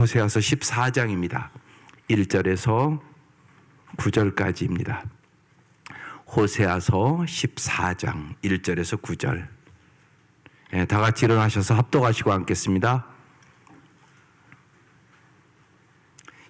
호세아서 14장입니다. 1절에서 9절까지입니다. 호세아서 14장 1절에서 9절. 다 같이 일어나셔서 합독하시고 앉겠습니다.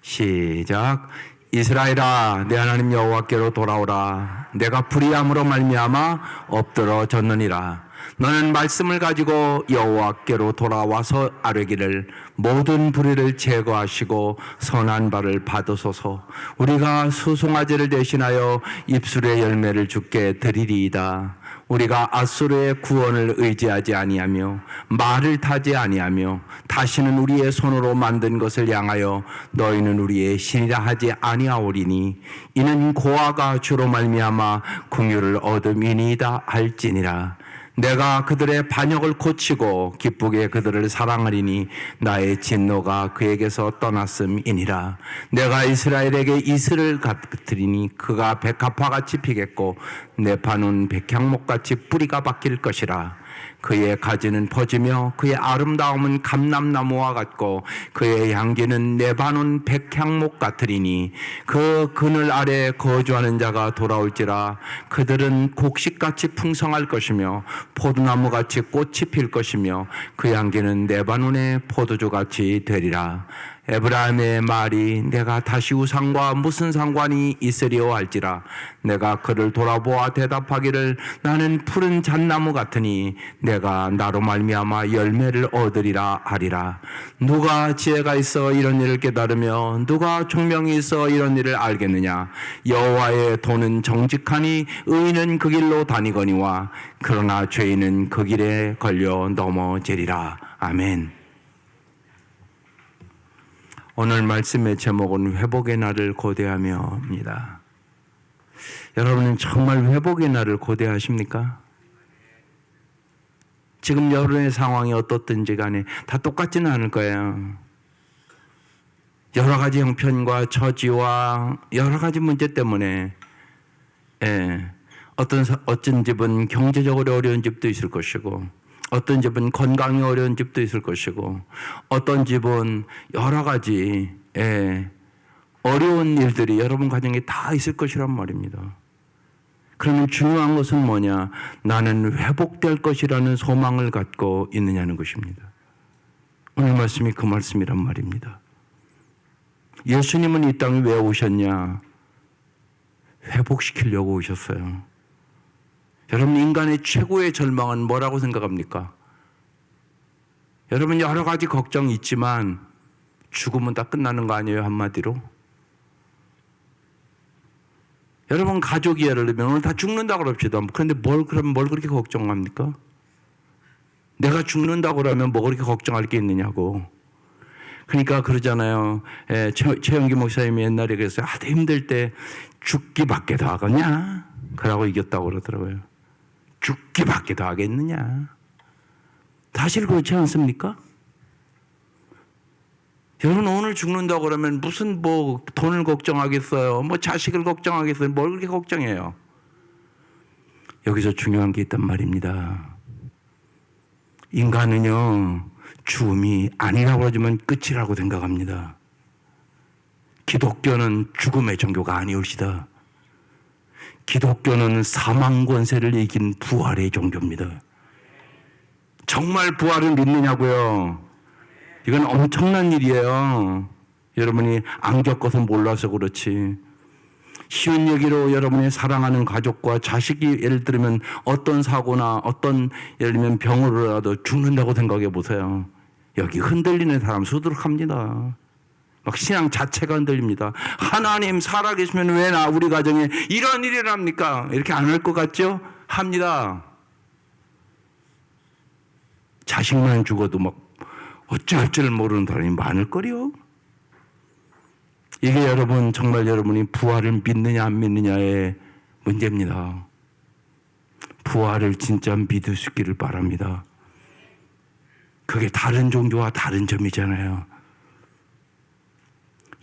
시작. 이스라엘아, 내 하나님 여호와께로 돌아오라. 내가 불의함으로 말미암아 엎드러졌느니라. 너는 말씀을 가지고 여호와께로 돌아와서 아뢰기를 모든 불의를 제거하시고 선한 바를 받으소서. 우리가 수송아지를 대신하여 입술의 열매를 주께 드리리이다. 우리가 앗수르의 구원을 의지하지 아니하며 말을 타지 아니하며 다시는 우리의 손으로 만든 것을 향하여 너희는 우리의 신이라 하지 아니하오리니 이는 고아가 주로 말미암아 긍휼을 얻음이니이다 할지니라. 내가 그들의 반역을 고치고 기쁘게 그들을 사랑하리니 나의 진노가 그에게서 떠났음이니라. 내가 이스라엘에게 이슬을 갚으리니 그가 백합화같이 피겠고 내 판은 백향목같이 뿌리가 박힐 것이라. 그의 가지는 퍼지며 그의 아름다움은 감람나무와 같고 그의 향기는 레바논 백향목 같으리니 그 그늘 아래 거주하는 자가 돌아올지라. 그들은 곡식같이 풍성할 것이며 포도나무같이 꽃이 필 것이며 그 향기는 레바논의 포도주같이 되리라. 에브라임의 말이 내가 다시 우상과 무슨 상관이 있으리오 할지라. 내가 그를 돌아보아 대답하기를 나는 푸른 잣나무 같으니 내가 나로 말미암아 열매를 얻으리라 하리라. 누가 지혜가 있어 이런 일을 깨달으며 누가 총명이 있어 이런 일을 알겠느냐. 여호와의 도는 정직하니 의인은 그 길로 다니거니와 그러나 죄인은 그 길에 걸려 넘어지리라. 아멘. 오늘 말씀의 제목은 회복의 날을 고대하며입니다. 여러분은 정말 회복의 날을 고대하십니까? 지금 여러분의 상황이 어떻든지 간에 다 똑같지는 않을 거예요. 여러 가지 형편과 처지와 여러 가지 문제 때문에 어떤 집은 경제적으로 어려운 집도 있을 것이고 어떤 집은 건강이 어려운 집도 있을 것이고 어떤 집은 여러 가지 어려운 일들이 여러분 가정에 다 있을 것이란 말입니다. 그러면 중요한 것은 뭐냐? 나는 회복될 것이라는 소망을 갖고 있느냐는 것입니다. 오늘 말씀이 그 말씀이란 말입니다. 예수님은 이 땅에 왜 오셨냐? 회복시키려고 오셨어요. 여러분, 인간의 최고의 절망은 뭐라고 생각합니까? 여러분, 여러 가지 걱정이 있지만 죽으면 다 끝나는 거 아니에요, 한마디로? 여러분, 가족이 예를 들면 오늘 다 죽는다고 그럽시다. 그런데 뭘 그렇게 걱정합니까? 내가 죽는다고 그러면 뭐 그렇게 걱정할 게 있느냐고. 그러니까 그러잖아요. 최영기 목사님이 옛날에 그랬어요. 아주 힘들 때 죽기밖에 더 하겠냐? 그러고 이겼다고 그러더라고요. 죽기밖에 더 하겠느냐? 사실 그렇지 않습니까? 여러분, 오늘 죽는다고 그러면 무슨 돈을 걱정하겠어요? 자식을 걱정하겠어요? 뭘 그렇게 걱정해요? 여기서 중요한 게 있단 말입니다. 인간은요, 죽음이 아니라고 하지만 끝이라고 생각합니다. 기독교는 죽음의 종교가 아니올시다. 기독교는 사망 권세를 이긴 부활의 종교입니다. 정말 부활을 믿느냐고요? 이건 엄청난 일이에요. 여러분이 안 겪어서 몰라서 그렇지. 쉬운 얘기로 여러분이 사랑하는 가족과 자식이 예를 들면 어떤 사고나 어떤 예를 들면 병으로라도 죽는다고 생각해 보세요. 여기 흔들리는 사람 수두룩합니다. 막 신앙 자체가 흔들립니다. 하나님 살아계시면 왜 우리 가정에 이런 일을 합니까? 이렇게 안 할 것 같죠? 합니다. 자식만 죽어도 막 어찌할 줄 모르는 사람이 많을 거요. 이게 여러분 정말 여러분이 부활을 믿느냐 안 믿느냐의 문제입니다. 부활을 진짜 믿을 수 있기를 바랍니다. 그게 다른 종교와 다른 점이잖아요.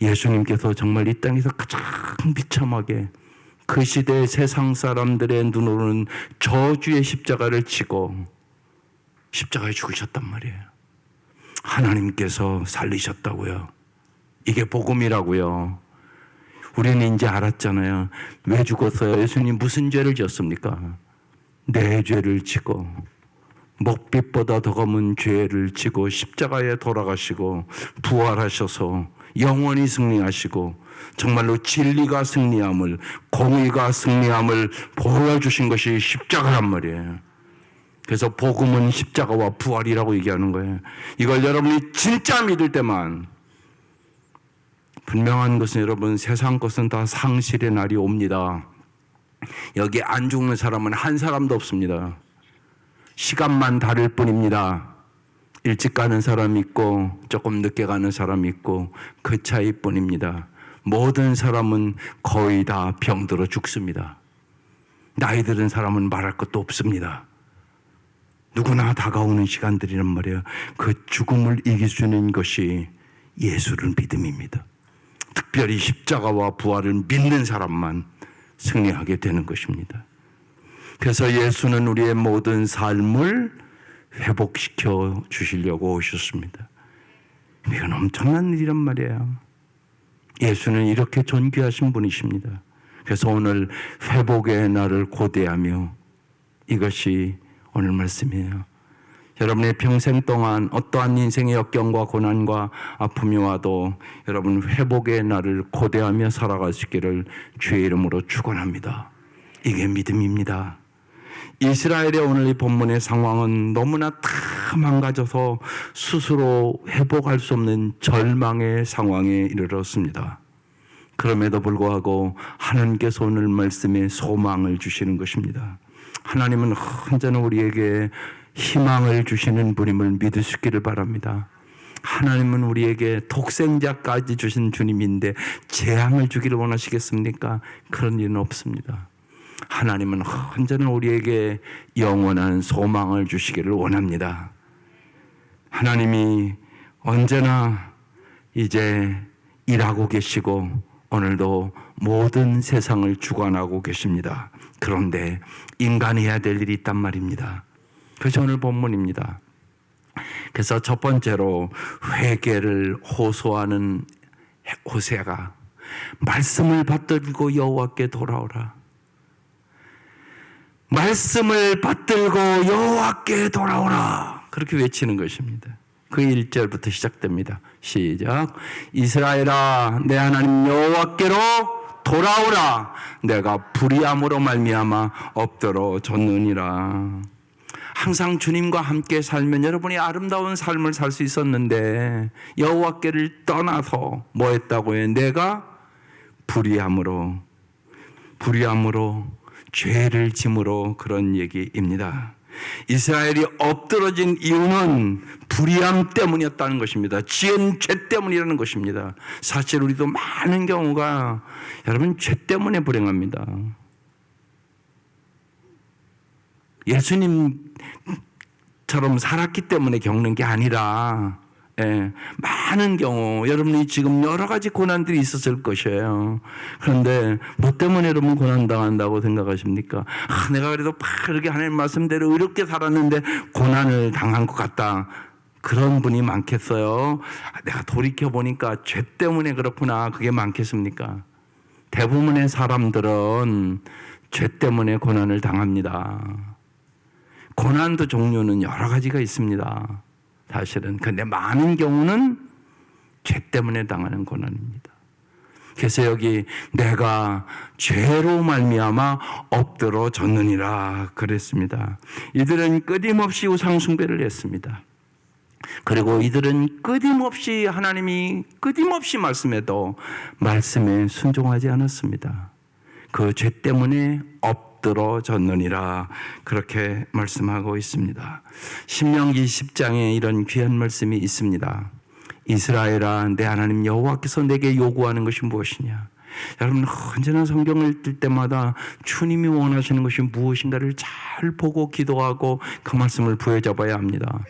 예수님께서 정말 이 땅에서 가장 비참하게 그 시대의 세상 사람들의 눈으로는 저주의 십자가를 지고 십자가에 죽으셨단 말이에요. 하나님께서 살리셨다고요. 이게 복음이라고요. 우리는 이제 알았잖아요. 왜 죽었어요? 예수님 무슨 죄를 지었습니까? 내 죄를 지고 목빛보다 더 검은 죄를 지고 십자가에 돌아가시고 부활하셔서 영원히 승리하시고 정말로 진리가 승리함을, 공의가 승리함을 보여주신 것이 십자가란 말이에요. 그래서 복음은 십자가와 부활이라고 얘기하는 거예요. 이걸 여러분이 진짜 믿을 때만, 분명한 것은 여러분, 세상 것은 다 상실의 날이 옵니다. 여기 안 죽는 사람은 한 사람도 없습니다. 시간만 다를 뿐입니다. 일찍 가는 사람이 있고 조금 늦게 가는 사람이 있고 그 차이뿐입니다. 모든 사람은 거의 다 병들어 죽습니다. 나이 들은 사람은 말할 것도 없습니다. 누구나 다가오는 시간들이란 말이에요. 그 죽음을 이길 수 있는 것이 예수를 믿음입니다. 특별히 십자가와 부활을 믿는 사람만 승리하게 되는 것입니다. 그래서 예수는 우리의 모든 삶을 회복시켜 주시려고 오셨습니다. 이건 엄청난 일이란 말이에요. 예수는 이렇게 존귀하신 분이십니다. 그래서 오늘 회복의 날을 고대하며, 이것이 오늘 말씀이에요. 여러분의 평생 동안 어떠한 인생의 역경과 고난과 아픔이 와도 여러분 회복의 날을 고대하며 살아가시기를 주의 이름으로 축원합니다. 이게 믿음입니다. 이스라엘의 오늘 이 본문의 상황은 너무나 다 망가져서 스스로 회복할 수 없는 절망의 상황에 이르렀습니다. 그럼에도 불구하고 하나님께서 오늘 말씀에 소망을 주시는 것입니다. 하나님은 언제나 우리에게 희망을 주시는 분임을 믿을 수 있기를 바랍니다. 하나님은 우리에게 독생자까지 주신 주님인데 재앙을 주기를 원하시겠습니까? 그런 일은 없습니다. 하나님은 언제나 우리에게 영원한 소망을 주시기를 원합니다. 하나님이 언제나 이제 일하고 계시고 오늘도 모든 세상을 주관하고 계십니다. 그런데 인간이 해야 될 일이 있단 말입니다. 그래서 오늘 본문입니다. 그래서 첫 번째로 회개를 호소하는 호세아가 말씀을 받들고 여호와께 돌아오라. 말씀을 받들고 여호와께 돌아오라. 그렇게 외치는 것입니다. 그 1절부터 시작됩니다. 시작. 이스라엘아, 내 하나님 여호와께로 돌아오라. 내가 불의함으로 말미암아 엎드러 졌느니라. 항상 주님과 함께 살면 여러분이 아름다운 삶을 살 수 있었는데 여호와께를 떠나서 뭐 했다고요? 내가 불의함으로 죄를 짐으로 그런 얘기입니다. 이스라엘이 엎드러진 이유는 불의함 때문이었다는 것입니다. 지은 죄 때문이라는 것입니다. 사실 우리도 많은 경우가 여러분 죄 때문에 불행합니다. 예수님처럼 살았기 때문에 겪는 게 아니라 많은 경우 여러분이 지금 여러 가지 고난들이 있었을 것이에요. 그런데 뭐 때문에 여러분 고난당한다고 생각하십니까? 내가 그래도 이렇게 하나님 말씀대로 의롭게 살았는데 고난을 당한 것 같다. 그런 분이 많겠어요? 내가 돌이켜보니까 죄 때문에 그렇구나. 그게 많겠습니까? 대부분의 사람들은 죄 때문에 고난을 당합니다. 고난도 종류는 여러 가지가 있습니다. 사실은. 근데 많은 경우는 죄 때문에 당하는 고난입니다. 그래서 여기 내가 죄로 말미암아 엎드러 졌느니라 그랬습니다. 이들은 끊임없이 우상 숭배를 했습니다. 그리고 이들은 끊임없이 하나님이 끊임없이 말씀해도 말씀에 순종하지 않았습니다. 그 죄 때문에 엎드러졌느니라 그렇게 말씀하고 있습니다. 신명기 10장에 이런 귀한 말씀이 있습니다. 이스라엘아, 내 하나님 여호와께서 내게 요구하는 것이 무엇이냐? 여러분 언제나 성경을 읽을 때마다 주님이 원하시는 것이 무엇인가를 잘 보고 기도하고 그 말씀을 부여잡아야 합니다.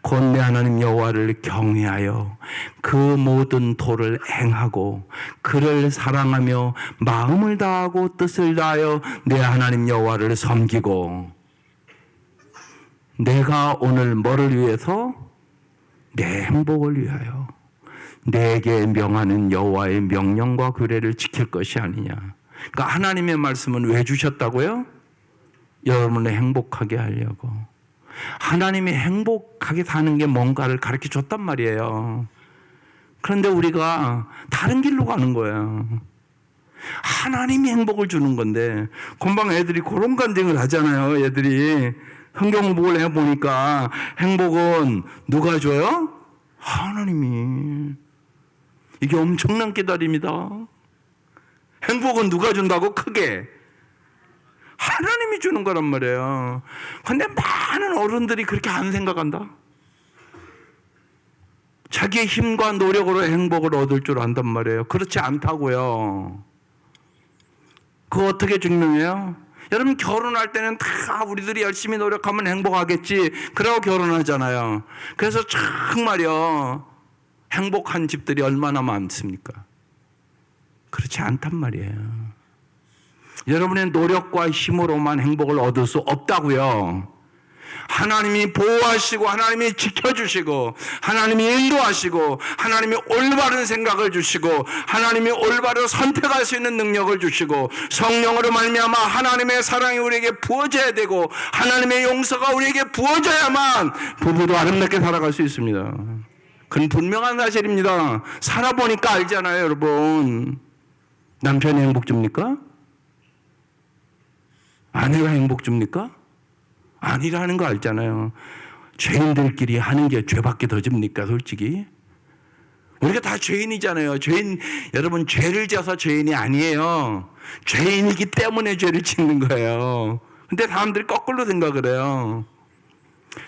곧 내 하나님 여호와를 경외하여 그 모든 도를 행하고 그를 사랑하며 마음을 다하고 뜻을 다하여 내 하나님 여호와를 섬기고. 내가 오늘 뭐를 위해서? 내 행복을 위하여, 내게 명하는 여호와의 명령과 규례를 지킬 것이 아니냐. 그러니까 하나님의 말씀은 왜 주셨다고요? 여러분을 행복하게 하려고. 하나님이 행복하게 사는 게 뭔가를 가르쳐 줬단 말이에요. 그런데 우리가 다른 길로 가는 거예요. 하나님이 행복을 주는 건데, 금방 애들이 그런 간증을 하잖아요. 애들이 성경 공부를 해보니까 행복은 누가 줘요? 하나님이. 이게 엄청난 깨달음이다. 행복은 누가 준다고? 크게 하나님이 주는 거란 말이에요. 근데 많은 어른들이 그렇게 안 생각한다. 자기의 힘과 노력으로 행복을 얻을 줄 안단 말이에요. 그렇지 않다고요. 그거 어떻게 증명해요? 여러분 결혼할 때는 다 우리들이 열심히 노력하면 행복하겠지 그러고 결혼하잖아요. 그래서 정말요 행복한 집들이 얼마나 많습니까? 그렇지 않단 말이에요. 여러분의 노력과 힘으로만 행복을 얻을 수 없다고요. 하나님이 보호하시고 하나님이 지켜주시고 하나님이 인도하시고 하나님이 올바른 생각을 주시고 하나님이 올바른 선택할 수 있는 능력을 주시고 성령으로 말미암아 하나님의 사랑이 우리에게 부어져야 되고 하나님의 용서가 우리에게 부어져야만 부부도 아름답게 살아갈 수 있습니다. 그건 분명한 사실입니다. 살아보니까 알잖아요. 여러분 남편이 행복 줍니까? 아내가 행복 줍니까? 아니라는 거 알잖아요. 죄인들끼리 하는 게 죄밖에 더 줍니까? 솔직히 우리가 다 죄인이잖아요. 여러분 죄를 져서 죄인이 아니에요. 죄인이기 때문에 죄를 짓는 거예요. 근데 사람들이 거꾸로 생각을 해요.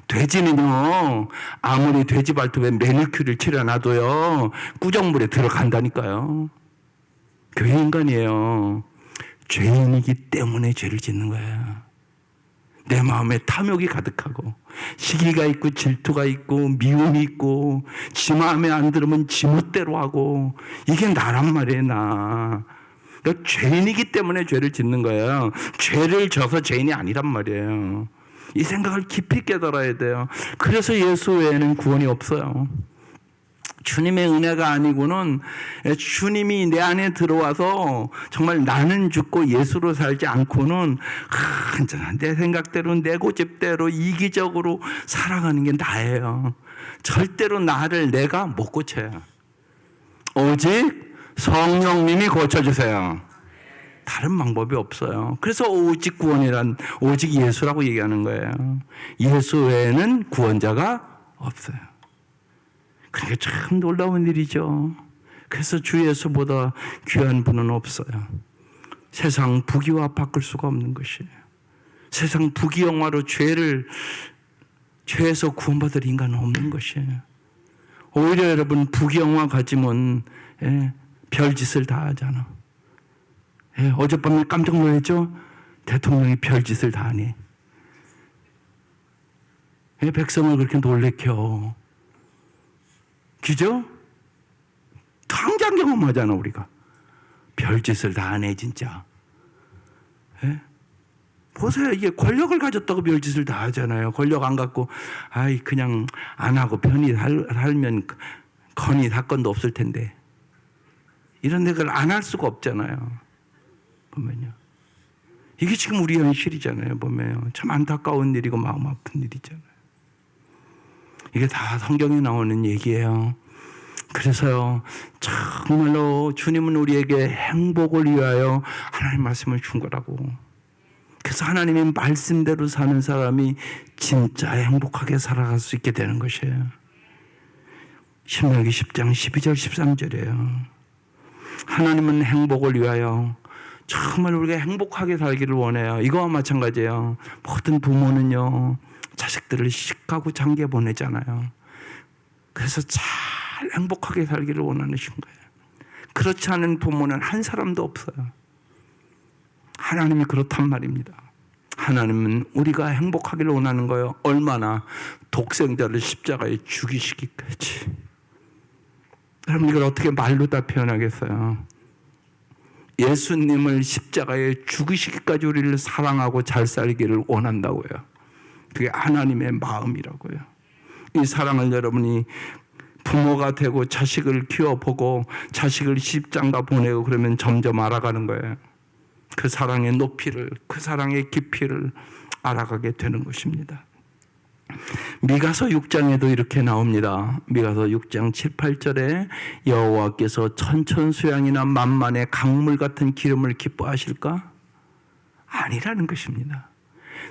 돼지는요 아무리 돼지 발톱에 매니큐어를 칠해놔도요 꾸정물에 들어간다니까요. 교회 인간이에요. 죄인이기 때문에 죄를 짓는 거예요. 내 마음에 탐욕이 가득하고 시기가 있고 질투가 있고 미움이 있고 지 마음에 안 들으면 지 멋대로 하고 이게 나란 말이에요. 나. 그러니까 죄인이기 때문에 죄를 짓는 거예요. 죄를 져서 죄인이 아니란 말이에요. 이 생각을 깊이 깨달아야 돼요. 그래서 예수 외에는 구원이 없어요. 주님의 은혜가 아니고는 주님이 내 안에 들어와서 정말 나는 죽고 예수로 살지 않고는 내 생각대로 내 고집대로 이기적으로 살아가는 게 나예요. 절대로 나를 내가 못 고쳐요. 오직 성령님이 고쳐주세요. 다른 방법이 없어요. 그래서 오직 구원이란 오직 예수라고 얘기하는 거예요. 예수 외에는 구원자가 없어요. 그게 참 놀라운 일이죠. 그래서 주 예수보다 귀한 분은 없어요. 세상 부귀와 바꿀 수가 없는 것이에요. 세상 부귀영화로 죄에서 구원받을 인간은 없는 것이에요. 오히려 여러분 부귀영화 가지면 별짓을 다 하잖아. 어젯밤에 깜짝 놀랐죠? 대통령이 별짓을 다 하니. 백성을 그렇게 놀래켜. 그죠? 당장 경험하잖아 우리가. 별짓을 다 하네 진짜. 보세요. 이게 권력을 가졌다고 별짓을 다 하잖아요. 권력 안 갖고 그냥 안 하고 편히 살면 건의 사건도 없을 텐데 이런 데를 안 할 수가 없잖아요. 보면요. 이게 지금 우리 현실이잖아요. 보면요. 참 안타까운 일이고 마음 아픈 일이잖아요. 이게 다 성경에 나오는 얘기예요. 그래서요, 정말로 주님은 우리에게 행복을 위하여 하나님 말씀을 준 거라고. 그래서 하나님의 말씀대로 사는 사람이 진짜 행복하게 살아갈 수 있게 되는 것이에요. 신명기 10장 12절 13절이에요. 하나님은 행복을 위하여 정말 우리가 행복하게 살기를 원해요. 이거와 마찬가지예요. 모든 부모는요, 자식들을 시집가고 장기에 보내잖아요. 그래서 잘 행복하게 살기를 원하는 거예요. 그렇지 않은 부모는 한 사람도 없어요. 하나님이 그렇단 말입니다. 하나님은 우리가 행복하기를 원하는 거예요. 얼마나? 독생자를 십자가에 죽이시기까지. 여러분 이걸 어떻게 말로 다 표현하겠어요? 예수님을 십자가에 죽이시기까지 우리를 사랑하고 잘 살기를 원한다고요. 그게 하나님의 마음이라고요. 이 사랑을 여러분이 부모가 되고 자식을 키워보고 자식을 시집장가 보내고 그러면 점점 알아가는 거예요. 그 사랑의 높이를, 그 사랑의 깊이를 알아가게 되는 것입니다. 미가서 6장에도 이렇게 나옵니다. 미가서 6장 7, 8절에 여호와께서 천천수양이나 만만의 강물 같은 기름을 기뻐하실까? 아니라는 것입니다.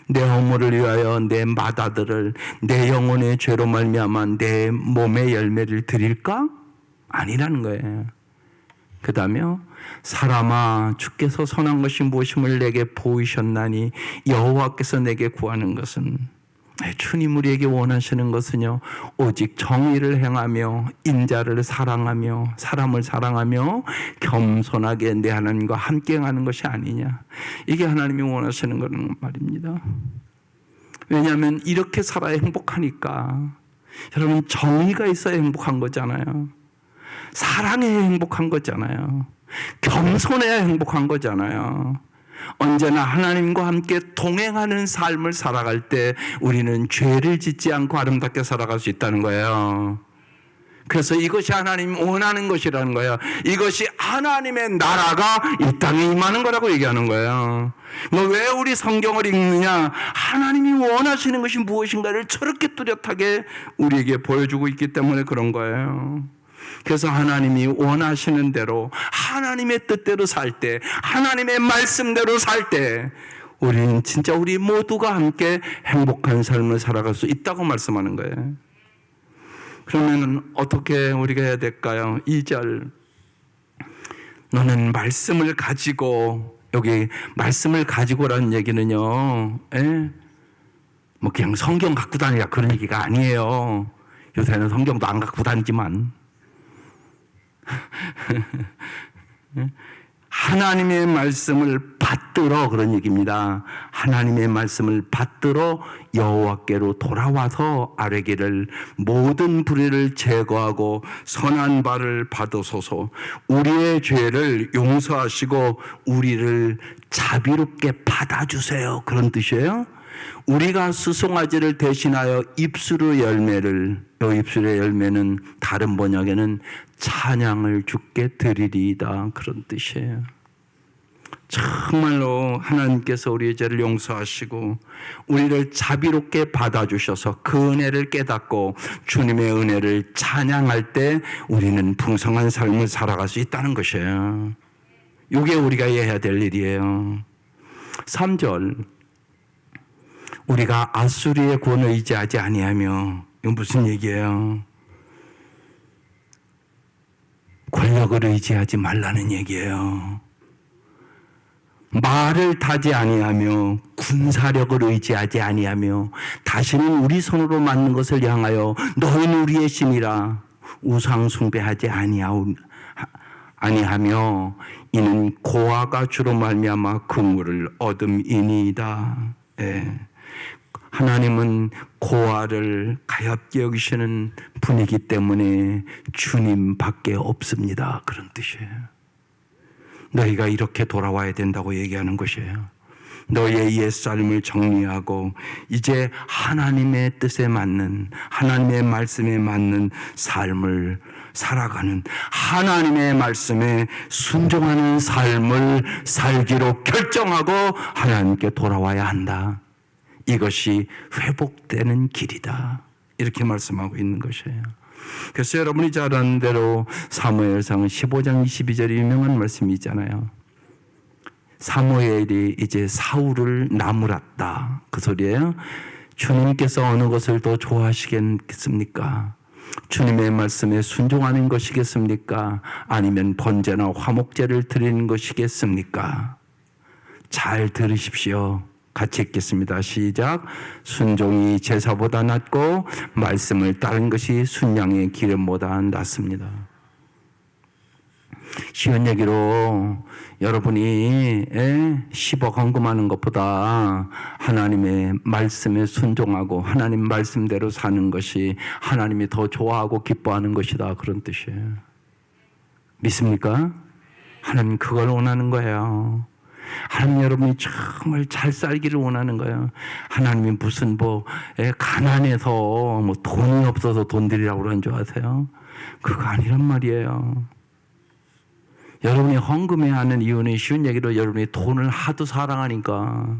내 허물을 위하여 내 맏아들을 내 영혼의 죄로 말미암아 내 몸의 열매를 드릴까? 아니라는 거예요. 그 다음에 사람아 주께서 선한 것이 무엇임을 내게 보이셨나니 여호와께서 내게 구하는 것은, 주님 우리에게 원하시는 것은요, 오직 정의를 행하며 인자를 사랑하며 사람을 사랑하며 겸손하게 내 하나님과 함께 하는 것이 아니냐. 이게 하나님이 원하시는 거는 말입니다. 왜냐하면 이렇게 살아야 행복하니까. 여러분, 정의가 있어야 행복한 거잖아요. 사랑해야 행복한 거잖아요. 겸손해야 행복한 거잖아요. 언제나 하나님과 함께 동행하는 삶을 살아갈 때 우리는 죄를 짓지 않고 아름답게 살아갈 수 있다는 거예요. 그래서 이것이 하나님 원하는 것이라는 거예요. 이것이 하나님의 나라가 이 땅에 임하는 거라고 얘기하는 거예요. 왜 우리 성경을 읽느냐? 하나님이 원하시는 것이 무엇인가를 저렇게 뚜렷하게 우리에게 보여주고 있기 때문에 그런 거예요. 그래서 하나님이 원하시는 대로 하나님의 뜻대로 살 때, 하나님의 말씀대로 살 때 우리는 진짜 우리 모두가 함께 행복한 삶을 살아갈 수 있다고 말씀하는 거예요. 그러면 어떻게 우리가 해야 될까요? 2절, 너는 말씀을 가지고, 여기 말씀을 가지고라는 얘기는요, 뭐 그냥 성경 갖고 다니라 그런 얘기가 아니에요. 요새는 성경도 안 갖고 다니지만 하나님의 말씀을 받들어, 그런 얘기입니다. 하나님의 말씀을 받들어 여호와께로 돌아와서 아뢰기를 모든 불의를 제거하고 선한 바를 받으소서. 우리의 죄를 용서하시고 우리를 자비롭게 받아주세요. 그런 뜻이에요. 우리가 수송아지를 대신하여 입술의 열매를, 이 입술의 열매는 다른 번역에는 찬양을 주께 드리리이다, 그런 뜻이에요. 정말로 하나님께서 우리의 죄를 용서하시고 우리를 자비롭게 받아주셔서 그 은혜를 깨닫고 주님의 은혜를 찬양할 때 우리는 풍성한 삶을 살아갈 수 있다는 것이에요. 이게 우리가 해야 될 일이에요. 3절, 우리가 아수리의 권을 의지하지 아니하며, 이건 무슨 얘기예요? 권력을 의지하지 말라는 얘기예요. 말을 타지 아니하며 군사력을 의지하지 아니하며 다시는 우리 손으로 만든 것을 향하여 너희는 우리의 신이라 우상 숭배하지 아니하며 이는 고아가 주로 말미암아 긍휼을 얻음이니이다. 하나님은 고아를 가엾게 여기시는 분이기 때문에 주님밖에 없습니다, 그런 뜻이에요. 너희가 이렇게 돌아와야 된다고 얘기하는 것이에요. 너희의 옛삶을 정리하고 이제 하나님의 뜻에 맞는, 하나님의 말씀에 맞는 삶을 살아가는, 하나님의 말씀에 순종하는 삶을 살기로 결정하고 하나님께 돌아와야 한다. 이것이 회복되는 길이다, 이렇게 말씀하고 있는 것이에요. 그래서 여러분이 잘 아는 대로 사무엘상 15장 22절이 유명한 말씀이 있잖아요. 사무엘이 이제 사울을 나무랐다, 그 소리예요. 주님께서 어느 것을 더 좋아하시겠습니까? 주님의 말씀에 순종하는 것이겠습니까? 아니면 번제나 화목제를 드리는 것이겠습니까? 잘 들으십시오. 같이 읽겠습니다. 시작. 순종이 제사보다 낫고 말씀을 따른 것이 순양의 기름보다 낫습니다. 쉬운 얘기로 여러분이 10억 헌금하는 것보다 하나님의 말씀에 순종하고 하나님 말씀대로 사는 것이 하나님이 더 좋아하고 기뻐하는 것이다, 그런 뜻이에요. 믿습니까? 하나님 그걸 원하는 거예요. 하나님 여러분이 정말 잘 살기를 원하는 거예요. 하나님이 무슨 가난해서 돈이 없어서 돈 드리라고 그러는 줄 아세요? 그거 아니란 말이에요. 여러분이 헌금해야 하는 이유는 쉬운 얘기로 여러분이 돈을 하도 사랑하니까.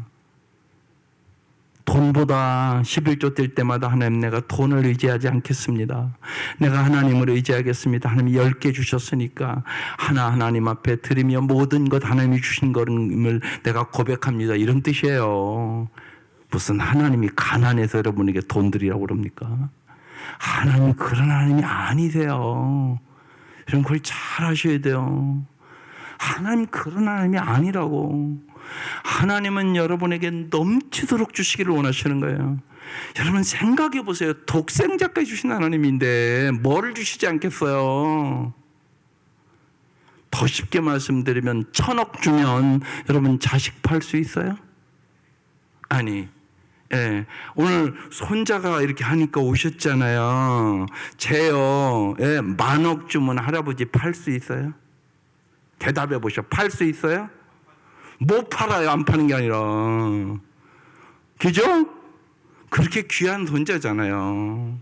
돈보다 11조 될 때마다 하나님, 내가 돈을 의지하지 않겠습니다. 내가 하나님을 의지하겠습니다. 하나님이 10개 주셨으니까 하나님 앞에 드리며 모든 것 하나님이 주신 것을 내가 고백합니다. 이런 뜻이에요. 무슨 하나님이 가난해서 여러분에게 돈 드리라고 그럽니까? 하나님이 그런 하나님이 아니세요. 이런 걸 잘 아셔야 돼요. 하나님 그런 하나님이 아니라고. 하나님은 여러분에게 넘치도록 주시기를 원하시는 거예요. 여러분 생각해 보세요. 독생자까지 주신 하나님인데 뭐를 주시지 않겠어요? 더 쉽게 말씀드리면 1000억 주면 여러분 자식 팔 수 있어요? 아니. 예, 오늘 손자가 이렇게 하니까 오셨잖아요. 쟤요, 예, 10,000억 주면 할아버지 팔 수 있어요? 대답해 보셔. 팔 수 있어요? 못 팔아요. 안 파는 게 아니라. 그죠? 그렇게 귀한 손자잖아요.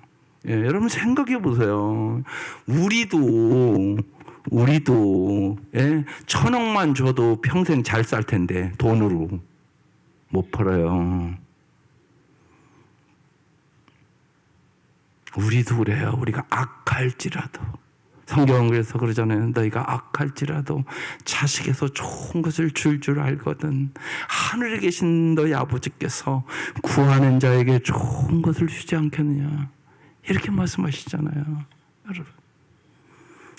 예, 여러분 생각해 보세요. 우리도 예, 1,000억만 줘도 평생 잘 살 텐데 돈으로 못 팔아요. 우리도 그래요. 우리가 악할지라도. 성경은 그래서 그러잖아요. 너희가 악할지라도 자식에서 좋은 것을 줄 알거든. 하늘에 계신 너희 아버지께서 구하는 자에게 좋은 것을 주지 않겠느냐. 이렇게 말씀하시잖아요. 여러분,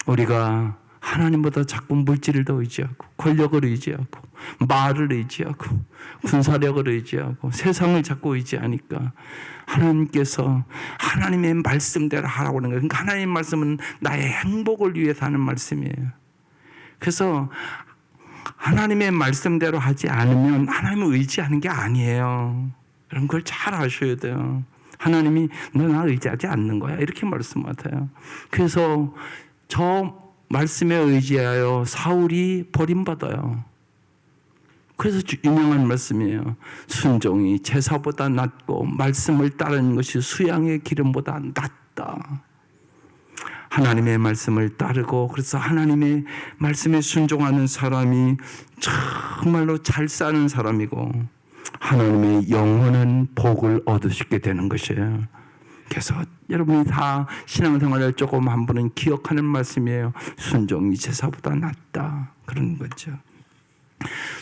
우리가 하나님보다 자꾸 물질을 더 의지하고 권력을 의지하고 말을 의지하고 군사력을 의지하고 세상을 자꾸 의지하니까 하나님께서 하나님의 말씀대로 하라고 하는 거예요. 그러니까 하나님의 말씀은 나의 행복을 위해서 하는 말씀이에요. 그래서 하나님의 말씀대로 하지 않으면 하나님을 의지하는 게 아니에요. 여러분 그걸 잘 아셔야 돼요. 하나님이 너 나 의지하지 않는 거야 이렇게 말씀하세요. 그래서 저 말씀에 의지하여 사울이 버림받아요. 그래서 유명한 말씀이에요. 순종이 제사보다 낫고 말씀을 따르는 것이 수양의 기름보다 낫다. 하나님의 말씀을 따르고 그래서 하나님의 말씀에 순종하는 사람이 정말로 잘 사는 사람이고 하나님의 영원한 복을 얻으시게 되는 것이에요. 그래서 여러분이 다 신앙생활을 조금 한 번은 기억하는 말씀이에요. 순종이 제사보다 낫다. 그런 거죠.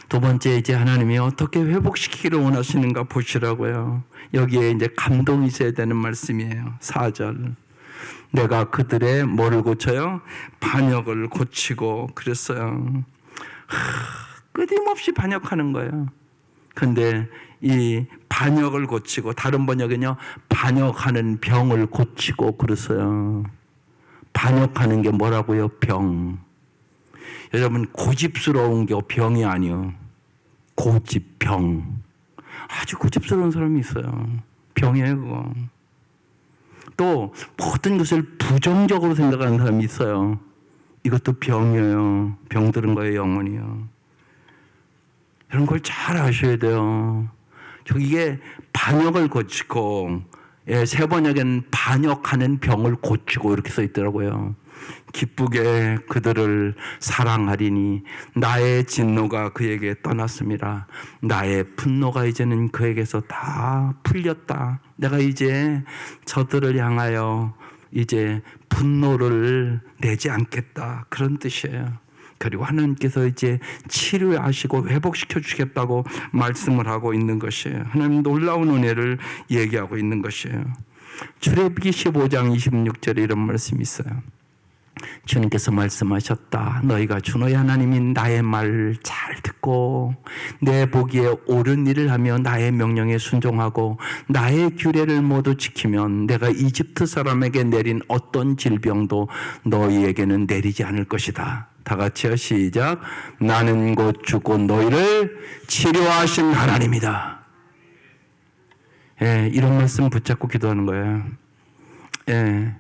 두 번째, 이제 하나님이 어떻게 회복시키기를 원하시는가 보시라고요. 여기에 이제 감동이 있어야 되는 말씀이에요. 4절. 내가 그들의 뭐를 고쳐요? 반역을 고치고 그랬어요. 끊임없이 반역하는 거예요. 근데 이 반역을 고치고, 다른 번역은요, 반역하는 병을 고치고 그랬어요. 반역하는 게 뭐라고요? 병. 여러분, 고집스러운 게 병이 아니요. 고집병. 아주 고집스러운 사람이 있어요. 병이에요, 그거. 또 모든 것을 부정적으로 생각하는 사람이 있어요. 이것도 병이에요. 병들은 거예요, 영혼이요. 이런 걸 잘 아셔야 돼요. 이게 반역을 고치고, 예, 세 번역엔 반역하는 병을 고치고 이렇게 써 있더라고요. 기쁘게 그들을 사랑하리니 나의 진노가 그에게 떠났습니다. 나의 분노가 이제는 그에게서 다 풀렸다. 내가 이제 저들을 향하여 이제 분노를 내지 않겠다. 그런 뜻이에요. 그리고 하나님께서 이제 치료하시고 회복시켜 주겠다고 말씀을 하고 있는 것이에요. 하나님 놀라운 은혜를 얘기하고 있는 것이에요. 출애굽기 15장 26절에 이런 말씀이 있어요. 주님께서 말씀하셨다. 너희가 주 너희 하나님인 나의 말을 잘 듣고 내 보기에 옳은 일을 하며 나의 명령에 순종하고 나의 규례를 모두 지키면 내가 이집트 사람에게 내린 어떤 질병도 너희에게는 내리지 않을 것이다. 다 같이요. 시작. 나는 곧 주고 너희를 치료하신 하나님이다. 예, 이런 말씀 붙잡고 기도하는 거예요. 예.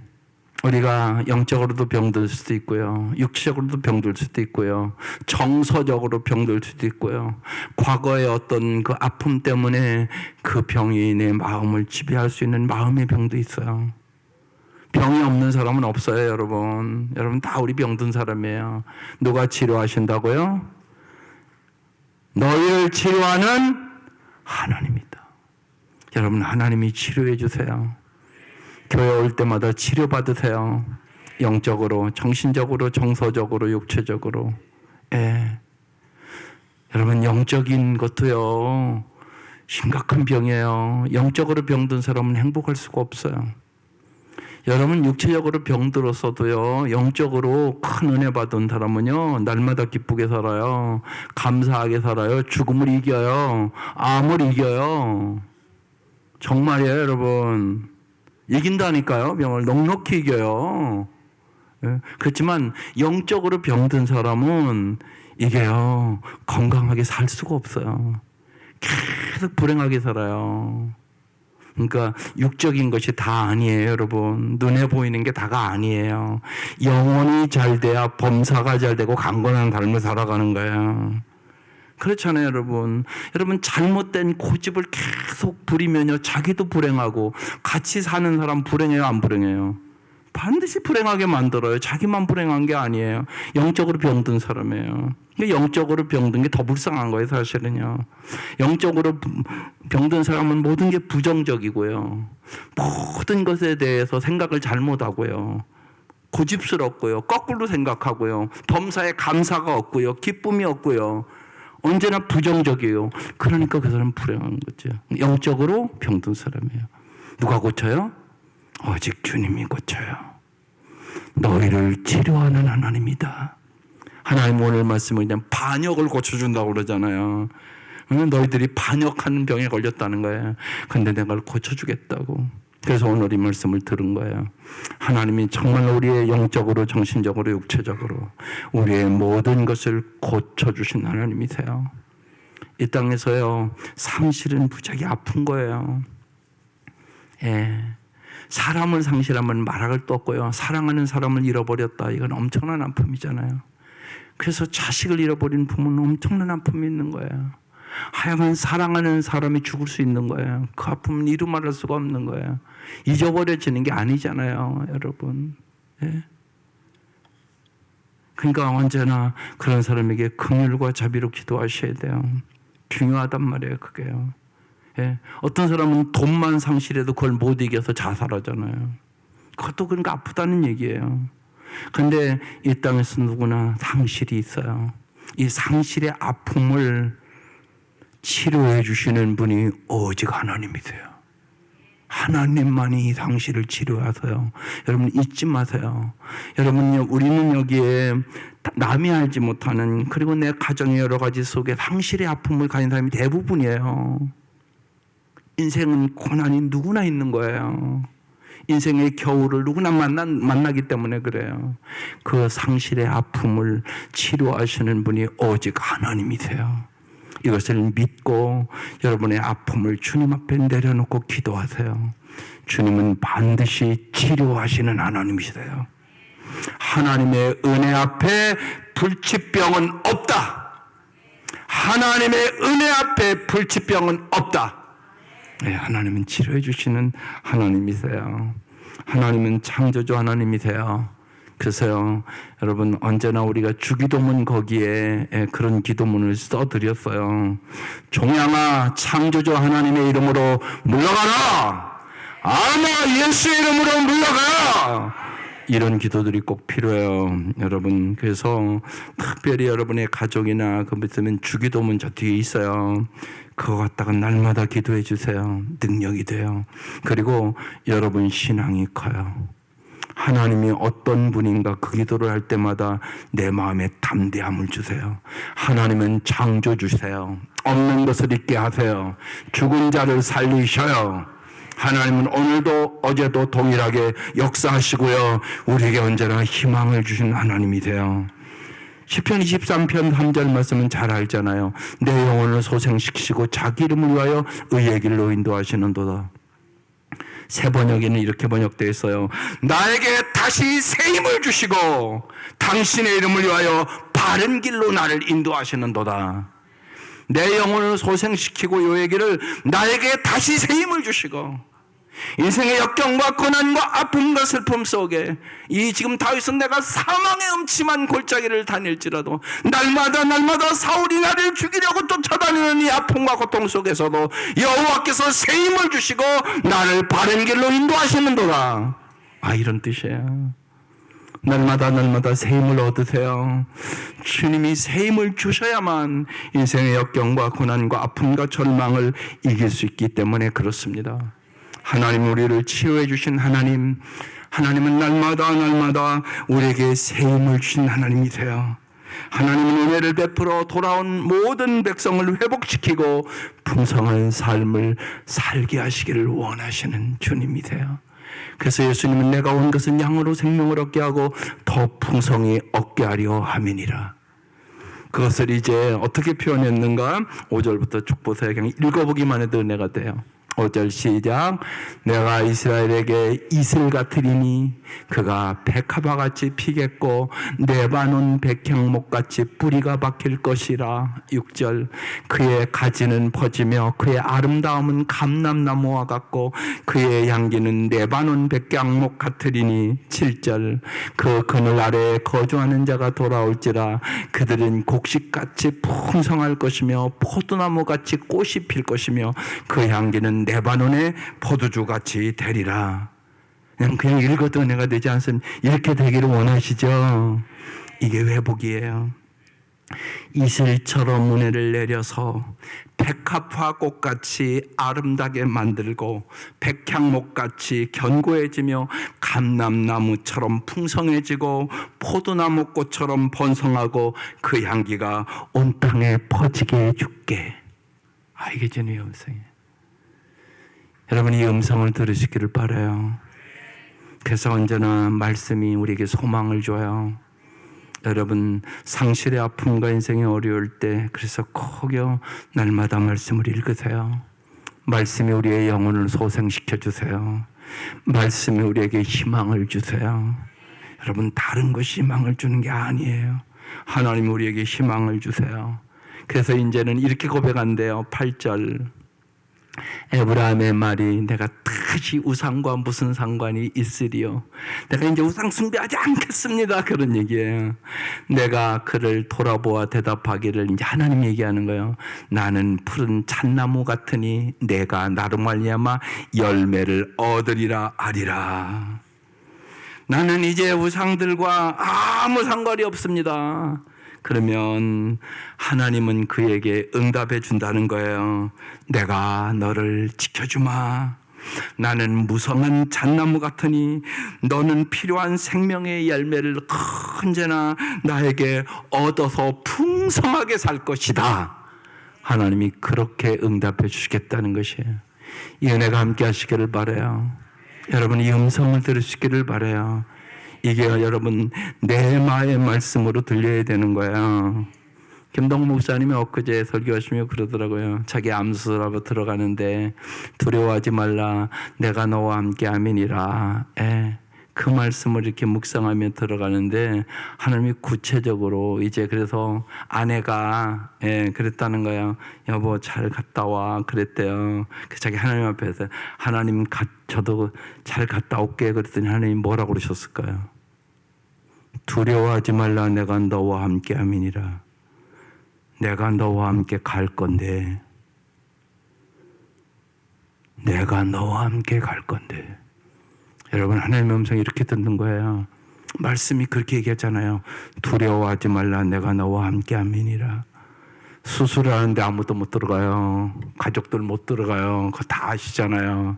우리가 영적으로도 병들 수도 있고요. 육체적으로도 병들 수도 있고요. 정서적으로 병들 수도 있고요. 과거의 어떤 그 아픔 때문에 그 병이 내 마음을 지배할 수 있는 마음의 병도 있어요. 병이 없는 사람은 없어요, 여러분. 여러분 다 우리 병든 사람이에요. 누가 치료하신다고요? 너희를 치료하는 하나님이다. 여러분, 하나님이 치료해 주세요. 교회 올 때마다 치료받으세요. 영적으로, 정신적으로, 정서적으로, 육체적으로. 예. 여러분, 영적인 것도요, 심각한 병이에요. 영적으로 병든 사람은 행복할 수가 없어요. 여러분, 육체적으로 병들었어도요, 영적으로 큰 은혜 받은 사람은요, 날마다 기쁘게 살아요. 감사하게 살아요. 죽음을 이겨요. 암을 이겨요. 정말이에요, 여러분. 이긴다니까요. 병을 넉넉히 이겨요. 그렇지만 영적으로 병든 사람은 이게요, 건강하게 살 수가 없어요. 계속 불행하게 살아요. 그러니까 육적인 것이 다 아니에요, 여러분. 눈에 보이는 게 다가 아니에요. 영혼이 잘 돼야 범사가 잘 되고 강건한 삶을 살아가는 거예요. 그렇잖아요, 여러분. 여러분, 잘못된 고집을 계속 부리면요, 자기도 불행하고 같이 사는 사람 불행해요, 안 불행해요? 반드시 불행하게 만들어요. 자기만 불행한 게 아니에요. 영적으로 병든 사람이에요. 영적으로 병든 게 더 불쌍한 거예요, 사실은요. 영적으로 병든 사람은 모든 게 부정적이고요. 모든 것에 대해서 생각을 잘못하고요. 고집스럽고요. 거꾸로 생각하고요. 범사에 감사가 없고요. 기쁨이 없고요. 언제나 부정적이에요. 그러니까 그 사람은 불행한 거죠. 영적으로 병든 사람이에요. 누가 고쳐요? 오직 주님이 고쳐요. 너희를 치료하는 하나님이다. 하나님 오늘 말씀을 그냥 반역을 고쳐준다고 그러잖아요. 너희들이 반역하는 병에 걸렸다는 거예요. 근데 내가 그걸 고쳐주겠다고. 그래서 오늘 이 말씀을 들은 거예요. 하나님이 정말 우리의 영적으로, 정신적으로, 육체적으로 우리의 모든 것을 고쳐주신 하나님이세요. 이 땅에서요, 상실은 무지하게 아픈 거예요. 예. 사람을 상실하면 말할 것도 없고요. 사랑하는 사람을 잃어버렸다. 이건 엄청난 아픔이잖아요. 그래서 자식을 잃어버린 부모는 엄청난 아픔이 있는 거예요. 하여간 사랑하는 사람이 죽을 수 있는 거예요. 그 아픔은 이루 말할 수가 없는 거예요. 잊어버려지는 게 아니잖아요, 여러분. 예? 그러니까 언제나 그런 사람에게 긍휼과 자비로 기도하셔야 돼요. 중요하단 말이에요, 그게요. 예? 어떤 사람은 돈만 상실해도 그걸 못 이겨서 자살하잖아요. 그것도 그러니까 아프다는 얘기예요. 그런데 이 땅에서 누구나 상실이 있어요. 이 상실의 아픔을 치료해 주시는 분이 오직 하나님이세요. 하나님만이 이 상실을 치료하세요. 여러분 잊지 마세요. 여러분, 우리는 여기에 남이 알지 못하는, 그리고 내 가정의 여러 가지 속에 상실의 아픔을 가진 사람이 대부분이에요. 인생은 고난이 누구나 있는 거예요. 인생의 겨울을 누구나 만나기 때문에 그래요. 그 상실의 아픔을 치료하시는 분이 오직 하나님이세요. 이것을 믿고 여러분의 아픔을 주님 앞에 내려놓고 기도하세요. 주님은 반드시 치료하시는 하나님이세요. 하나님의 은혜 앞에 불치병은 없다. 하나님의 은혜 앞에 불치병은 없다. 네, 하나님은 치료해 주시는 하나님이세요. 하나님은 창조주 하나님이세요. 그래서요, 여러분, 언제나 우리가 주기도문 거기에 그런 기도문을 써드렸어요. 종양아, 창조주 하나님의 이름으로 물러가라. 아마 예수의 이름으로 물러가라. 이런 기도들이 꼭 필요해요, 여러분. 그래서 특별히 여러분의 가족이나 그 무슨 주기도문 저 뒤에 있어요. 그거 갖다가 날마다 기도해 주세요. 능력이 돼요. 그리고 여러분 신앙이 커요. 하나님이 어떤 분인가 그 기도를 할 때마다 내 마음에 담대함을 주세요. 하나님은 창조주세요. 없는 것을 있게 하세요. 죽은 자를 살리셔요. 하나님은 오늘도 어제도 동일하게 역사하시고요, 우리에게 언제나 희망을 주신 하나님이세요. 시편 23편 3절 말씀은 잘 알잖아요. 내 영혼을 소생시키시고 자기 이름을 위하여 의의 길로 인도하시는도다. 새 번역에는 이렇게 번역되어 있어요. 나에게 다시 새 힘을 주시고 당신의 이름을 위하여 바른 길로 나를 인도하시는도다. 내 영혼을 소생시키고 요의 길을 나에게 다시 새 힘을 주시고, 인생의 역경과 고난과 아픔과 슬픔 속에 이 지금 다윗은 내가 사망의 음침한 골짜기를 다닐지라도 날마다 사울이 나를 죽이려고 쫓아다니는 이 아픔과 고통 속에서도 여호와께서 새 힘을 주시고 나를 바른 길로 인도하시는도다. 이런 뜻이에요. 날마다 새 힘을 얻으세요. 주님이 새 힘을 주셔야만 인생의 역경과 고난과 아픔과 절망을 이길 수 있기 때문에 그렇습니다. 하나님, 우리를 치유해 주신 하나님은 날마다 우리에게 새 힘을 주신 하나님이세요. 하나님은 은혜를 베풀어 돌아온 모든 백성을 회복시키고 풍성한 삶을 살게 하시기를 원하시는 주님이세요. 그래서 예수님은 내가 온 것은 양으로 생명을 얻게 하고 더 풍성히 얻게 하려 함이니라. 그것을 이제 어떻게 표현했는가? 5절부터 쭉 보세요. 그냥 읽어보기만 해도 은혜가 돼요. 5절 시작. 내가 이스라엘에게 이슬 같으리니 그가 백합화 같이 피겠고 레바논 백향목 같이 뿌리가 박힐 것이라. 6절. 그의 가지는 퍼지며 그의 아름다움은 감람나무와 같고 그의 향기는 레바논 백향목 같으리니. 7절. 그 그늘 아래에 거주하는 자가 돌아올지라. 그들은 곡식같이 풍성할 것이며 포도나무같이 꽃이 필 것이며 그 향기는 레바논의 포도주같이 되리라. 그냥 읽어도 은혜가 되지 않습니까? 이렇게 되기를 원하시죠? 이게 회복이에요. 이슬처럼 은혜를 내려서 백합화 꽃같이 아름답게 만들고 백향목같이 견고해지며 감람나무처럼 풍성해지고 포도나무 꽃처럼 번성하고 그 향기가 온 땅에 퍼지게 해줄게. 이게 주님의 음성이에요. 여러분, 이 음성을 들으시기를 바라요. 그래서 언제나 말씀이 우리에게 소망을 줘요. 여러분, 상실의 아픔과 인생이 어려울 때 그래서 꼭요 날마다 말씀을 읽으세요. 말씀이 우리의 영혼을 소생시켜 주세요. 말씀이 우리에게 희망을 주세요. 여러분, 다른 것이 희망을 주는 게 아니에요. 하나님이 우리에게 희망을 주세요. 그래서 이제는 이렇게 고백한대요. 8절. 에브라임의 말이 내가 다시 우상과 무슨 상관이 있으리요. 내가 이제 우상 숭배하지 않겠습니다. 그런 얘기예요. 내가 그를 돌아보아 대답하기를, 이제 하나님 얘기하는 거예요. 나는 푸른 잣나무 같으니 내가 나로 말미암아 열매를 얻으리라 하리라. 나는 이제 우상들과 아무 상관이 없습니다. 그러면 하나님은 그에게 응답해 준다는 거예요. 내가 너를 지켜주마. 나는 무성한 잣나무 같으니 너는 필요한 생명의 열매를 언제나 나에게 얻어서 풍성하게 살 것이다. 하나님이 그렇게 응답해 주시겠다는 것이에요. 이 은혜가 함께 하시기를 바라요. 여러분, 이 음성을 들으시기를 바라요. 이게 여러분 내 마의 말씀으로 들려야 되는 거예요. 김동 목사님이 엊그제 설교하시며 그러더라고요. 자기 암수술하러 들어가는데 두려워하지 말라, 내가 너와 함께 함이니라. 그 말씀을 이렇게 묵상하며 들어가는데 하나님이 구체적으로 이제 그래서 아내가 그랬다는 거예요. 여보 잘 갔다 와 그랬대요. 그 자기 하나님 앞에서 하나님 저도 잘 갔다 올게 그랬더니 하나님 뭐라고 그러셨을까요? 두려워하지 말라, 내가 너와 함께 함이니라. 내가 너와 함께 갈 건데, 내가 너와 함께 갈 건데. 여러분, 하나님의 음성이 이렇게 듣는 거예요. 말씀이 그렇게 얘기하잖아요. 두려워하지 말라, 내가 너와 함께 함이니라. 수술을 하는데 아무도 못 들어가요. 가족들 못 들어가요. 그거 다 아시잖아요.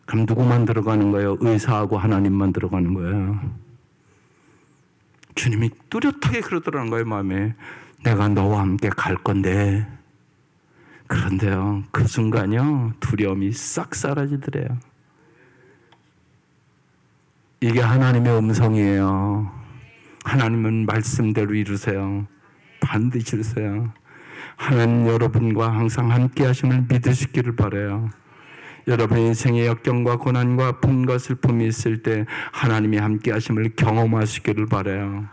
그럼 누구만 들어가는 거예요? 의사하고 하나님만 들어가는 거예요. 주님이 뚜렷하게 그러더라는 거예요. 마음에 내가 너와 함께 갈 건데. 그런데요, 그 순간요 두려움이 싹 사라지더래요. 이게 하나님의 음성이에요. 하나님은 말씀대로 이루세요. 반드시 이루세요. 하나님 여러분과 항상 함께 하심을 믿으시기를 바라요. 여러분의 인생의 역경과 고난과 아픔과 슬픔이 있을 때 하나님이 함께 하심을 경험하시기를 바라요.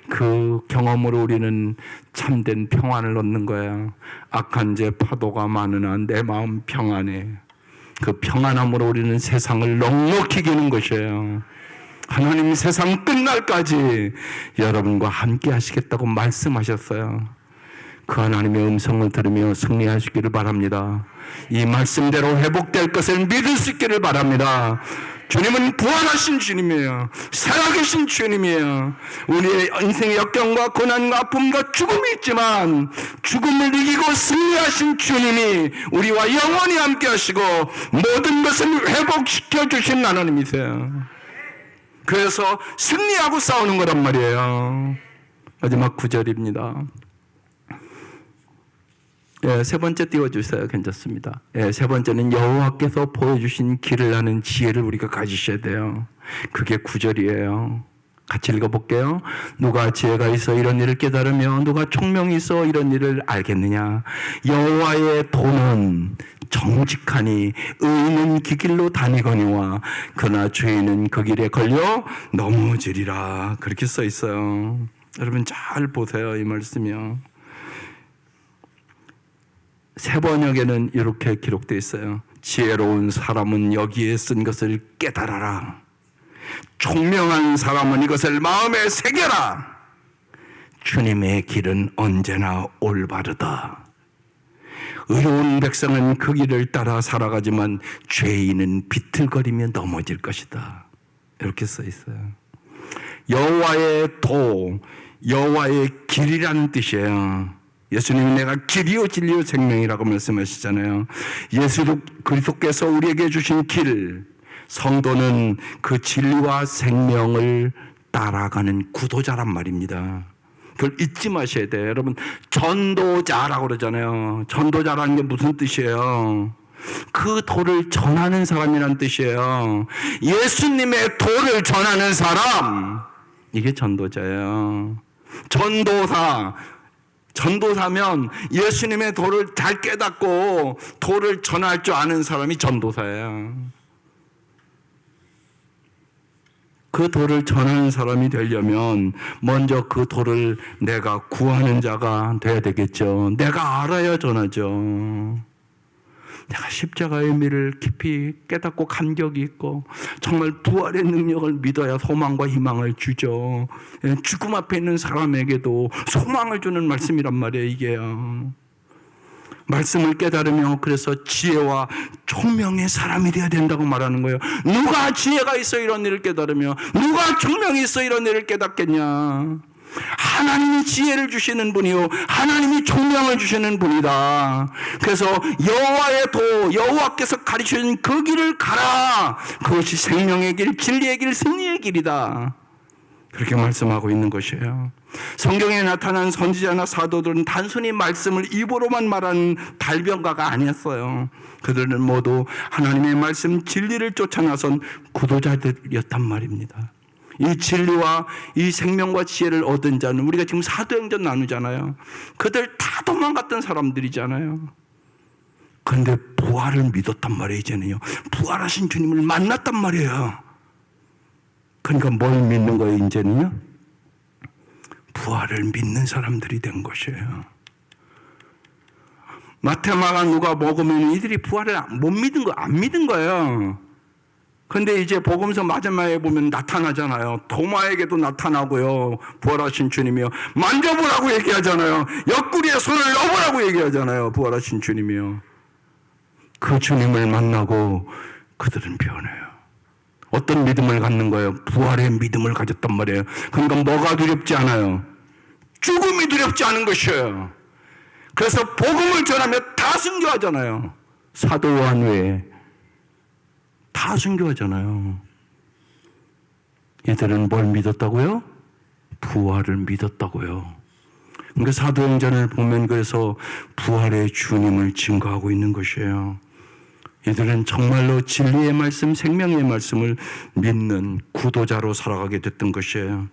그 경험으로 우리는 참된 평안을 얻는 거예요. 악한 죄 파도가 많으나 내 마음 평안해. 그 평안함으로 우리는 세상을 넉넉히 이기는 것이에요. 하나님 세상 끝날까지 여러분과 함께 하시겠다고 말씀하셨어요. 그 하나님의 음성을 들으며 승리하시기를 바랍니다. 이 말씀대로 회복될 것을 믿을 수 있기를 바랍니다. 주님은 부활하신 주님이에요. 살아계신 주님이에요. 우리의 인생의 역경과 고난과 아픔과 죽음이 있지만 죽음을 이기고 승리하신 주님이 우리와 영원히 함께 하시고 모든 것을 회복시켜 주신 하나님이세요. 그래서 승리하고 싸우는 거란 말이에요. 마지막 9절입니다. 세 번째 띄워주세요. 괜찮습니다. 세 번째는 여호와께서 보여주신 길을 아는 지혜를 우리가 가지셔야 돼요. 그게 9절이에요. 같이 읽어볼게요. 누가 지혜가 있어 이런 일을 깨달으며 누가 총명이 있어 이런 일을 알겠느냐. 여호와의 도는 정직하니 의인은 그 길로 다니거니와 그러나 죄인은 그 길에 걸려 넘어지리라. 그렇게 써 있어요. 여러분 잘 보세요. 이 말씀이요. 세 번역에는 이렇게 기록되어 있어요. 지혜로운 사람은 여기에 쓴 것을 깨달아라. 총명한 사람은 이것을 마음에 새겨라. 주님의 길은 언제나 올바르다. 의로운 백성은 그 길을 따라 살아가지만 죄인은 비틀거리며 넘어질 것이다. 이렇게 써 있어요. 여호와의 도, 여호와의 길이라는 뜻이에요. 예수님이 내가 길이요 진리요 생명이라고 말씀하시잖아요. 예수 그리스도께서 우리에게 주신 길, 성도는 그 진리와 생명을 따라가는 구도자란 말입니다. 그걸 잊지 마셔야 돼요. 여러분 전도자라고 그러잖아요. 전도자라는 게 무슨 뜻이에요? 그 도를 전하는 사람이란 뜻이에요. 예수님의 도를 전하는 사람, 이게 전도자예요. 전도사면 예수님의 도를 잘 깨닫고 도를 전할 줄 아는 사람이 전도사예요. 그 도를 전하는 사람이 되려면 먼저 그 도를 내가 구하는 자가 돼야 되겠죠. 내가 알아야 전하죠. 내가 십자가의 의미를 깊이 깨닫고 감격이 있고 정말 부활의 능력을 믿어야 소망과 희망을 주죠. 죽음 앞에 있는 사람에게도 소망을 주는 말씀이란 말이에요. 이게요. 말씀을 깨달으며 그래서 지혜와 총명의 사람이 되어야 된다고 말하는 거예요. 누가 지혜가 있어 이런 일을 깨달으며 누가 총명이 있어 이런 일을 깨닫겠냐. 하나님이 지혜를 주시는 분이요 하나님이 총명을 주시는 분이다. 그래서 여호와의 도, 여호와께서 가르치신 그 길을 가라. 그것이 생명의 길, 진리의 길, 승리의 길이다. 그렇게 말씀하고 있는 것이에요. 성경에 나타난 선지자나 사도들은 단순히 말씀을 입으로만 말하는 달변가가 아니었어요. 그들은 모두 하나님의 말씀 진리를 쫓아 나선 구도자들이었단 말입니다. 이 진리와 이 생명과 지혜를 얻은 자는 우리가 지금 사도행전 나누잖아요. 그들 다 도망갔던 사람들이잖아요. 그런데 부활을 믿었단 말이에요. 이제는요. 부활하신 주님을 만났단 말이에요. 그러니까 뭘 믿는 거예요? 이제는요. 부활을 믿는 사람들이 된 것이에요. 마테마가 누가 먹으면 이들이 부활을 못 믿은 거, 안 믿은 거예요. 근데 이제 복음서 마지막에 보면 나타나잖아요. 도마에게도 나타나고요. 부활하신 주님이요. 만져보라고 얘기하잖아요. 옆구리에 손을 넣어보라고 얘기하잖아요. 부활하신 주님이요. 그 주님을 만나고 그들은 변해요. 어떤 믿음을 갖는 거예요? 부활의 믿음을 가졌단 말이에요. 그러니까 뭐가 두렵지 않아요? 죽음이 두렵지 않은 것이에요. 그래서 복음을 전하며 다 순교하잖아요. 사도 요한 외에 다 순교하잖아요. 이들은 뭘 믿었다고요? 부활을 믿었다고요. 그러니까 사도행전을 보면 그래서 부활의 주님을 증거하고 있는 것이에요. 이들은 정말로 진리의 말씀, 생명의 말씀을 믿는 구도자로 살아가게 됐던 것이에요.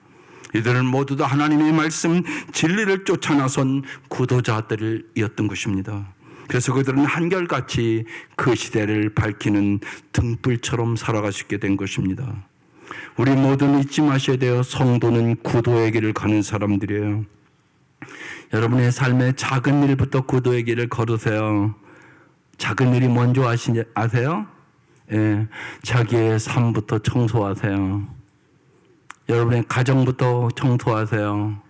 이들은 모두 다 하나님의 말씀, 진리를 쫓아 나선 구도자들이었던 것입니다. 그래서 그들은 한결같이 그 시대를 밝히는 등불처럼 살아가시게 된 것입니다. 우리 모두는 잊지 마셔야 돼요. 성도는 구도의 길을 가는 사람들이에요. 여러분의 삶의 작은 일부터 구도의 길을 걸으세요. 작은 일이 뭔지 아세요? 자기의 삶부터 청소하세요. 여러분의 가정부터 청소하세요.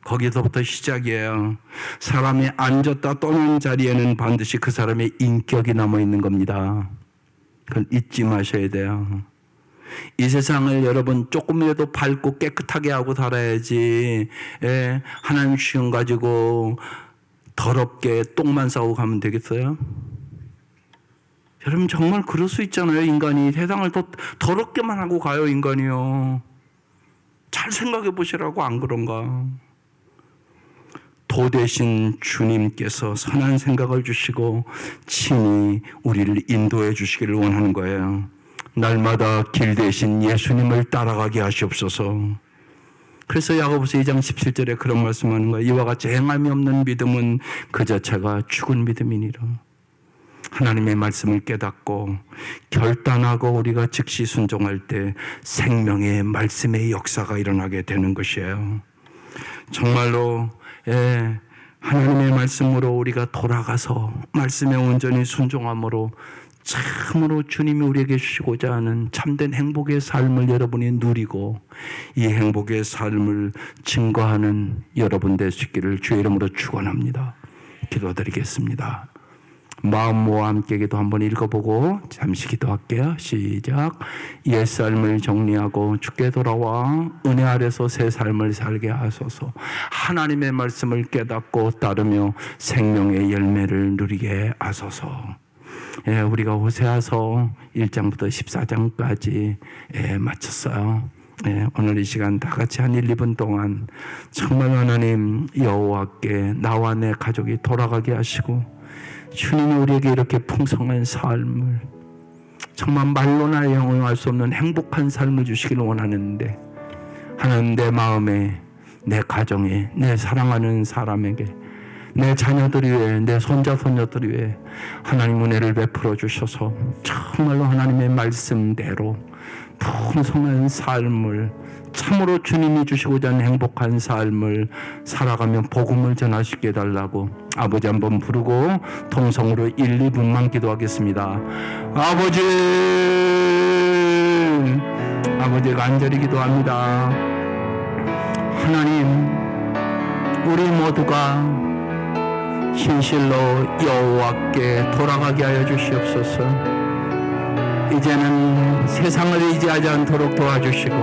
거기서부터 시작이에요. 사람이 앉았다 떠는 자리에는 반드시 그 사람의 인격이 남아 있는 겁니다. 그걸 잊지 마셔야 돼요. 이 세상을 여러분 조금이라도 밝고 깨끗하게 하고 살아야지. 하나님 시험 가지고 더럽게 똥만 싸고 가면 되겠어요? 여러분 정말 그럴 수 있잖아요. 인간이 세상을 더 더럽게만 하고 가요. 인간이요. 잘 생각해 보시라고. 안 그런가? 도 되신 주님께서 선한 생각을 주시고 친히 우리를 인도해 주시기를 원하는 거예요. 날마다 길 대신 예수님을 따라가게 하시옵소서. 그래서 야고보서 2장 17절에 그런 말씀하는 거예요. 이와 같이 행함이 없는 믿음은 그 자체가 죽은 믿음이니라. 하나님의 말씀을 깨닫고 결단하고 우리가 즉시 순종할 때 생명의 말씀의 역사가 일어나게 되는 것이에요. 정말로 하나님의 말씀으로 우리가 돌아가서 말씀에 온전히 순종함으로 참으로 주님이 우리에게 주시고자 하는 참된 행복의 삶을 여러분이 누리고 이 행복의 삶을 증거하는 여러분 되시기를 주의 이름으로 축원합니다. 기도드리겠습니다. 마음 모아 함께 기도 한번 읽어보고 잠시 기도할게요. 시작. 옛 삶을 정리하고 주께 돌아와 은혜 아래서 새 삶을 살게 하소서. 하나님의 말씀을 깨닫고 따르며 생명의 열매를 누리게 하소서. 우리가 호세아서 1장부터 14장까지 마쳤어요. 오늘 이 시간 다 같이 한 1, 2분 동안 정말 하나님 여호와께 나와 내 가족이 돌아가게 하시고 주님이 우리에게 이렇게 풍성한 삶을 정말 말로나 형용할 수 없는 행복한 삶을 주시기를 원하는데 하나님 내 마음에 내 가정에 내 사랑하는 사람에게 내 자녀들 위해 내 손자 손녀들 위해 하나님 은혜를 베풀어 주셔서 정말로 하나님의 말씀대로 풍성한 삶을 참으로 주님이 주시고자 하는 행복한 삶을 살아가며 복음을 전하시게 해달라고 아버지 한번 부르고 통성으로 1, 2분만 기도하겠습니다. 아버지가 간절히 기도합니다. 하나님 우리 모두가 진실로 여호와께 돌아가게 하여 주시옵소서. 이제는 세상을 의지하지 않도록 도와주시고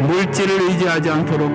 물질을 의지하지 않도록